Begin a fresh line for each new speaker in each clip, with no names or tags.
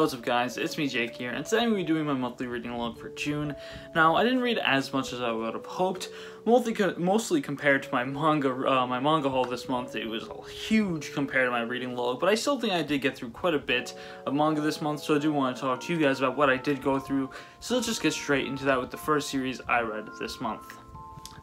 what's up guys, it's me Jake here, and today I'm going to be doing my monthly reading log for June. Now, I didn't read as much as I would have hoped, mostly compared to my manga haul this month. It was huge compared to my reading log, but I still think I did get through quite a bit of manga this month, so I do want to talk to you guys about what I did go through. So let's just get straight into that with the first series I read this month.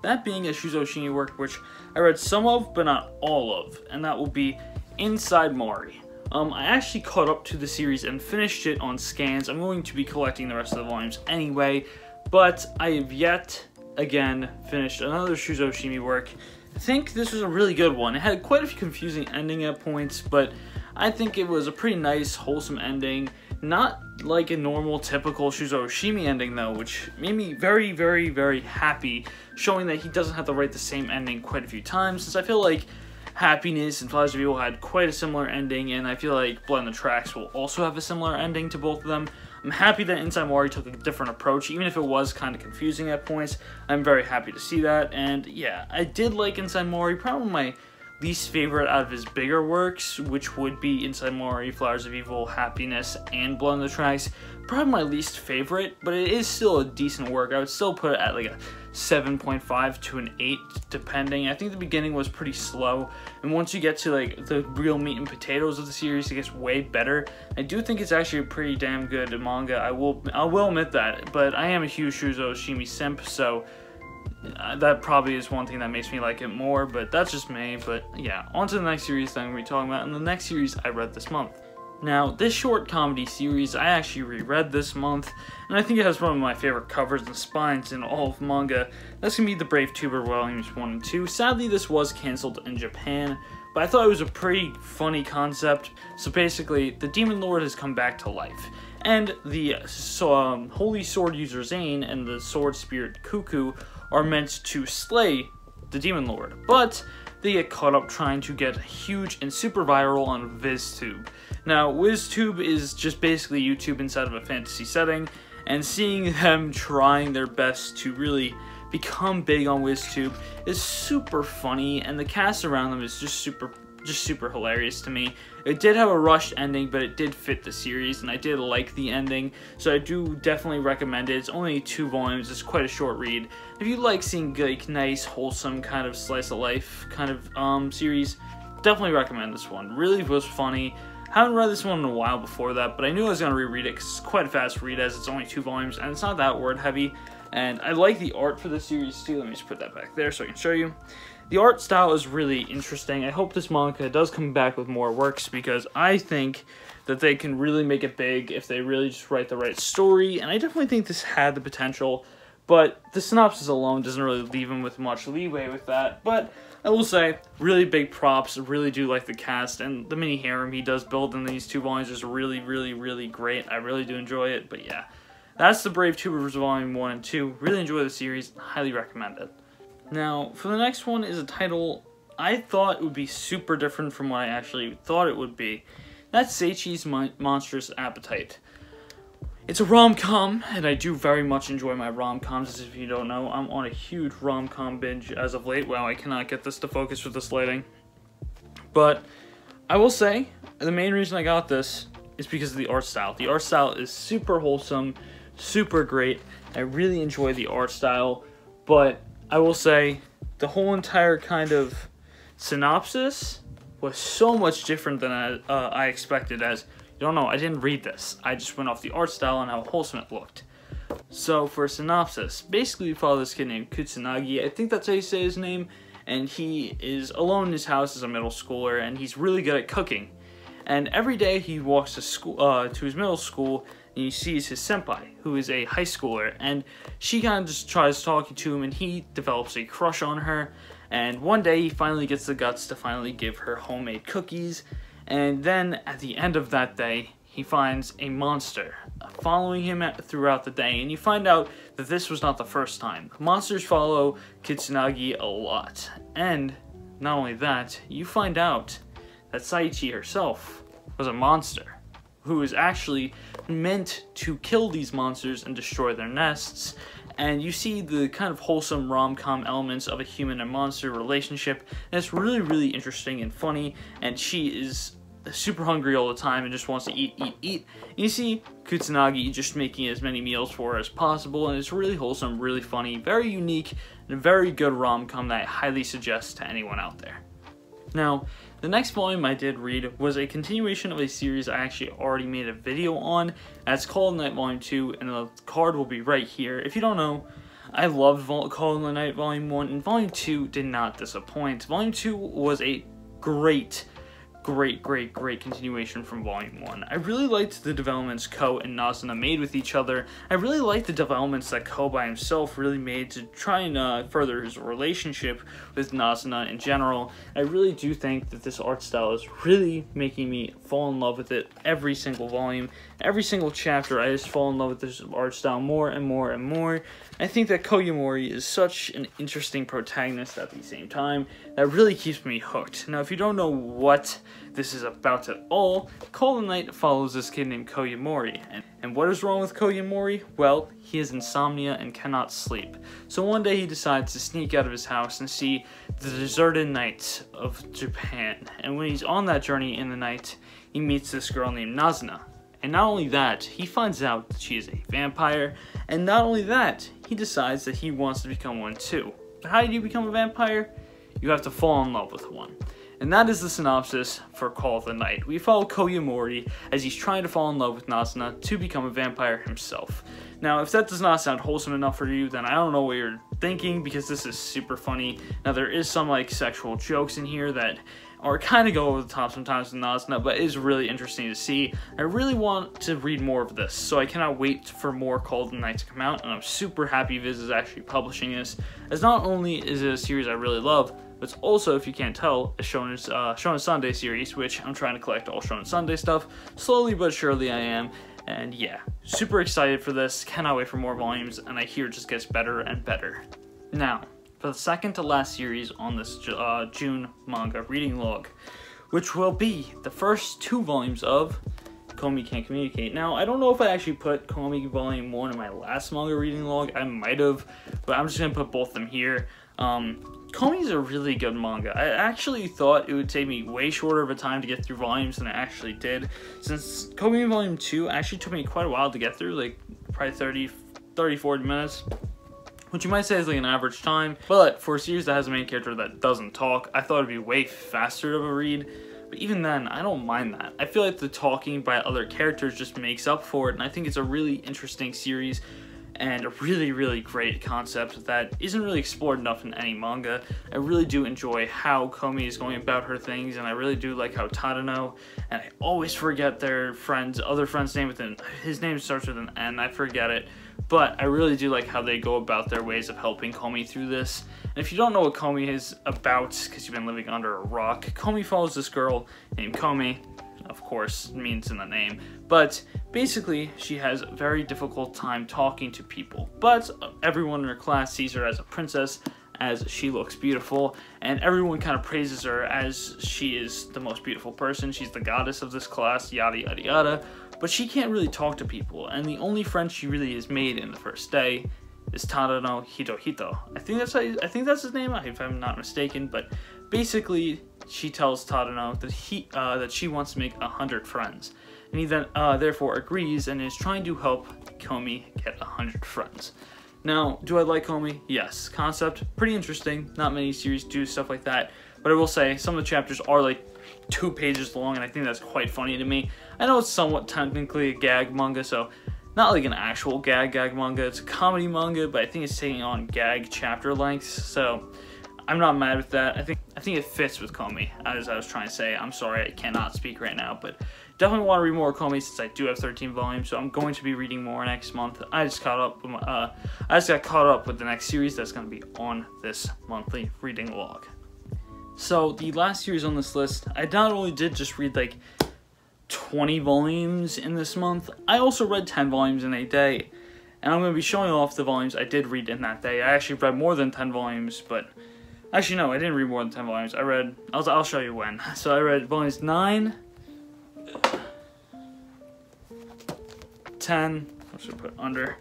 That being a Shuzo Oshimi work, which I read some of, but not all of, and that will be Inside Mori. I actually caught up to the series and finished it on scans. I'm going to be collecting the rest of the volumes anyway, but I have yet, again, finished another Shuzo Oshimi work. I think this was a really good one. It had quite a few confusing ending at points, but I think it was a pretty nice, wholesome ending. Not like a normal, typical Shuzo Oshimi ending, though, which made me very, very, very happy, showing that he doesn't have to write the same ending quite a few times, since I feel like Happiness and Flowers of Evil had quite a similar ending, and I feel like Blood on the Tracks will also have a similar ending to both of them. I'm happy that Inside Mori took a different approach, even if it was kind of confusing at points. I'm very happy to see that, and yeah, I did like Inside Mori, probably my least favorite out of his bigger works, which would be Inside Mori, Flowers of Evil, Happiness, and Blood on the Tracks. Probably my least favorite, but it is still a decent work. I would still put it at like a 7.5 to an 8, depending. I think the beginning was pretty slow, and once you get to like the real meat and potatoes of the series, it gets way better. I do think it's actually a pretty damn good manga. I will admit that, but I am a huge Shuzo Oshimi simp, so that probably is one thing that makes me like it more, but that's just me. But yeah, on to the next series that I'm going to be talking about, and the next series I read this month. Now, this short comedy series I actually reread this month, and I think it has one of my favorite covers and spines in all of manga. That's going to be the Brave Tuber Volumes 1 and 2. Sadly, this was cancelled in Japan, but I thought it was a pretty funny concept. So basically, the Demon Lord has come back to life, and the Holy Sword user Zane and the Sword Spirit Cuckoo are meant to slay the Demon Lord, but they get caught up trying to get huge and super viral on VizTube. Now, VizTube is just basically YouTube inside of a fantasy setting, and seeing them trying their best to really become big on VizTube is super funny, and the cast around them is just super hilarious to me. It did have a rushed ending, but it did fit the series, and I did like the ending, so I do definitely recommend it. It's only 2 volumes, it's quite a short read. If you like seeing like nice, wholesome kind of slice of life kind of series, definitely recommend this one. Really was funny. Haven't read this one in a while before that, but I knew I was going to reread it because it's quite a fast read, as it's only 2 volumes, and it's not that word heavy. And I like the art for the series too. Let me just put that back there so I can show you. The art style is really interesting. I hope this manga does come back with more works, because I think that they can really make it big if they really just write the right story, and I definitely think this had the potential, but the synopsis alone doesn't really leave them with much leeway with that. But I will say, really big props. I really do like the cast, and the mini harem he does build in these 2 volumes is really, really, really great. I really do enjoy it, but yeah. That's the Brave Tubers Volume 1 and 2. Really enjoy the series. Highly recommend it. Now, for the next one is a title I thought would be super different from what I actually thought it would be. That's Saichi's Monstrous Appetite. It's a rom-com, and I do very much enjoy my rom-coms, as if you don't know. I'm on a huge rom-com binge as of late. Wow, I cannot get this to focus with this lighting. But I will say, the main reason I got this is because of the art style. The art style is super wholesome, super great. I really enjoy the art style, but I will say the whole entire kind of synopsis was so much different than I expected. As you don't know, I didn't read this. I just went off the art style and how wholesome it looked. So for a synopsis, basically we follow this kid named Kutsunagi. I think that's how you say his name. And he is alone in his house as a middle schooler, and he's really good at cooking. And every day he walks to school, to his middle school, and he sees his senpai, who is a high schooler, and she kind of just tries talking to him, and he develops a crush on her. And one day he finally gets the guts to finally give her homemade cookies, and then at the end of that day he finds a monster following him throughout the day, and you find out that this was not the first time. Monsters follow Kitsunagi a lot, and not only that, you find out that Saichi herself was a monster who is actually meant to kill these monsters and destroy their nests. And you see the kind of wholesome rom-com elements of a human and monster relationship, and it's really, really interesting and funny, and she is super hungry all the time and just wants to eat, eat, eat. And you see Kusanagi just making as many meals for her as possible, and it's really wholesome, really funny, very unique, and a very good rom-com that I highly suggest to anyone out there. Now, the next volume I did read was a continuation of a series I actually already made a video on, and it's Call of the Night Volume 2, and the card will be right here. If you don't know, I loved Call of the Night Volume 1, and Volume 2 did not disappoint. Volume 2 was a great continuation from Volume 1. I really liked the developments Ko and Nazuna made with each other. I really liked the developments that Ko by himself really made to try and further his relationship with Nazuna in general. I really do think that this art style is really making me fall in love with it every single volume. Every single chapter, I just fall in love with this art style more and more and more. I think that Koyamori is such an interesting protagonist at the same time that really keeps me hooked. Now, if you don't know what this is about at all, Call of the Night follows this kid named Koyamori. And what is wrong with Koyamori? Well, he has insomnia and cannot sleep. So one day he decides to sneak out of his house and see the deserted nights of Japan. And when he's on that journey in the night, he meets this girl named Nazuna. And not only that, he finds out that she is a vampire, and not only that, he decides that he wants to become one too. But how do you become a vampire? You have to fall in love with one. And that is the synopsis for Call of the Night. We follow Koyamori as he's trying to fall in love with Nazuna to become a vampire himself. Now, if that does not sound wholesome enough for you, then I don't know what you're thinking, because this is super funny. Now, there is some like sexual jokes in here that or kind of go over the top sometimes with Nazuna, but it is really interesting to see. I really want to read more of this, so I cannot wait for more Call of the Night to come out, and I'm super happy Viz is actually publishing this, as not only is it a series I really love, but it's also, if you can't tell, a Shonen Sunday series, which I'm trying to collect all Shonen Sunday stuff. Slowly but surely I am, and yeah, super excited for this, cannot wait for more volumes, and I hear it just gets better and better. Now, for the second to last series on this June manga reading log, which will be the first 2 volumes of Komi Can't Communicate. Now, I don't know if I actually put Komi Volume 1 in my last manga reading log. I might have, but I'm just going to put both of them here. Komi is a really good manga. I actually thought it would take me way shorter of a time to get through volumes than I actually did. Since Komi Volume 2 actually took me quite a while to get through, like probably 30-40 minutes. Which you might say is like an average time, but for a series that has a main character that doesn't talk, I thought it'd be way faster of a read. But even then, I don't mind that. I feel like the talking by other characters just makes up for it, and I think it's a really interesting series and a really great concept that isn't really explored enough in any manga. I really do enjoy how Komi is going about her things, and I really do like how Tadano, and I always forget their other friend's name his name starts with an N, I forget it. But I really do like how they go about their ways of helping Komi through this. And if you don't know what Komi is about, because you've been living under a rock, Komi follows this girl named Komi, of course, means in the name. But basically, she has a very difficult time talking to people. But everyone in her class sees her as a princess, as she looks beautiful, and everyone kind of praises her as she is the most beautiful person. She's the goddess of this class, yada yada yada. But she can't really talk to people, and the only friend she really has made in the first day is Tadano Hitohito. I think that's his name, if I'm not mistaken. But basically, she tells Tadano that that she wants to make 100 friends, and he then therefore agrees and is trying to help Komi get 100 friends. Now, do I like Komi? Yes. Concept, pretty interesting. Not many series do stuff like that, but I will say some of the chapters are like 2 pages long, and I think that's quite funny to me. I know it's somewhat technically a gag manga, so not like an actual gag manga. It's a comedy manga, but I think it's taking on gag chapter lengths, so I'm not mad with that. I think it fits with Komi, as I was trying to say. I'm sorry, I cannot speak right now, but definitely want to read more Komi since I do have 13 volumes, so I'm going to be reading more next month. I just got caught up with the next series that's going to be on this monthly reading log. So the last series on this list, I not only did just read like 20 volumes in this month, I also read 10 volumes in a day. And I'm going to be showing off the volumes I did read in that day. I actually read more than 10 volumes, but actually no, I didn't read more than 10 volumes. I'll show you when. So I read volumes 9, 10, I should put under,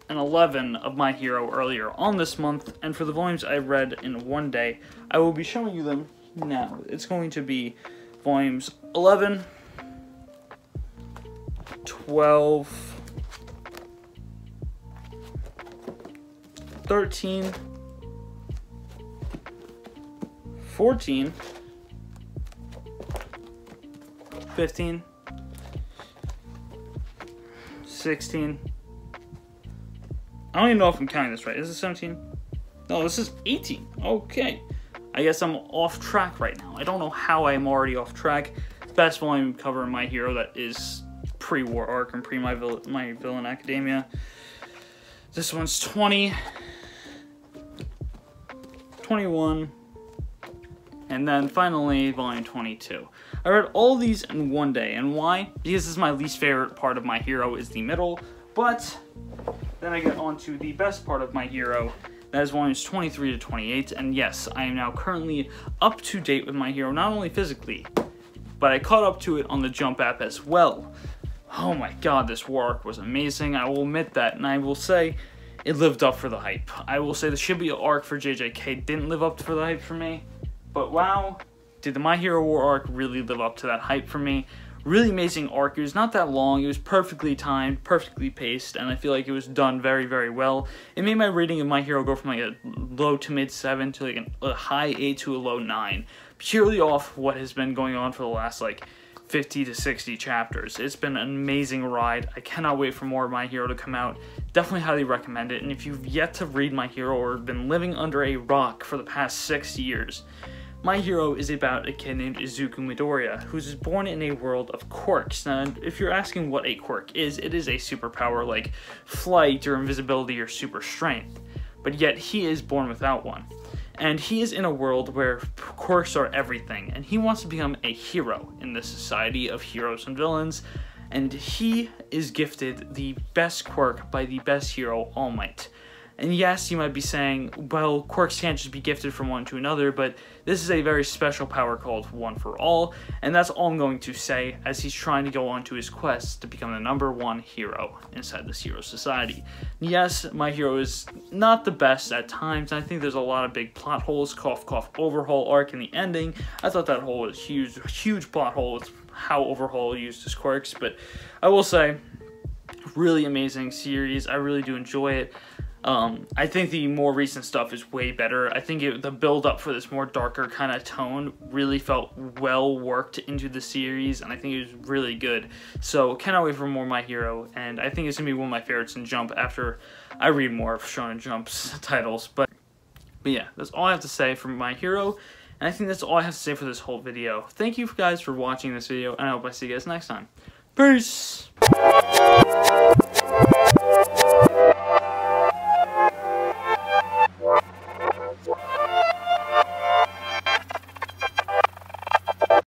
and 11 of My Hero earlier on this month. And for the volumes I read in one day, I will be showing you them Now, it's going to be volumes 11, 12, 13, 14, 15, 16. I don't even know if I'm counting this right. Is it 17? No, this is 18. Okay. I guess I'm off track right now. I don't know how I'm already off track. Best volume cover in My Hero that is pre-War Arc and pre-My Villain Academia. This one's 20, 21, and then finally volume 22. I read all these in one day, and why? Because this is my least favorite part of My Hero is the middle, but then I get on to the best part of My Hero. That is volumes 23 to 28, and yes, I am now currently up to date with My Hero, not only physically, but I caught up to it on the Jump app as well. Oh my god, this War Arc was amazing, I will admit that, and I will say it lived up for the hype. I will say the Shibuya arc for JJK didn't live up for the hype for me, but wow, did the My Hero War Arc really live up to that hype for me. Really amazing arc. It was not that long, it was perfectly timed, perfectly paced, and I feel like it was done very, very well. It made my rating of My Hero go from like a low to mid 7 to like a high 8 to a low 9, purely off what has been going on for the last like 50 to 60 chapters. It's been an amazing ride. I cannot wait for more of My Hero to come out. Definitely highly recommend it, and if you've yet to read My Hero or been living under a rock for the past 6 years, My Hero is about a kid named Izuku Midoriya, who's born in a world of quirks. And if you're asking what a quirk is, it is a superpower like flight or invisibility or super strength. But yet he is born without one. And he is in a world where quirks are everything, and he wants to become a hero in this society of heroes and villains. And he is gifted the best quirk by the best hero, All Might. And yes, you might be saying, well, quirks can't just be gifted from one to another, but this is a very special power called One for All, and that's all I'm going to say as he's trying to go on to his quest to become the #1 hero inside this hero society. Yes, My Hero is not the best at times, and I think there's a lot of big plot holes, cough cough Overhaul arc in the ending. I thought that hole was huge, huge plot hole with how Overhaul used his quirks, but I will say, really amazing series. I really do enjoy it. I think the more recent stuff is way better. I think the build-up for this more darker kind of tone really felt well worked into the series, and I think it was really good. So, cannot wait for more My Hero, and I think it's going to be one of my favorites in Jump after I read more of Shonen Jump's titles. But yeah, that's all I have to say for My Hero, and I think that's all I have to say for this whole video. Thank you guys for watching this video, and I hope I see you guys next time. Peace!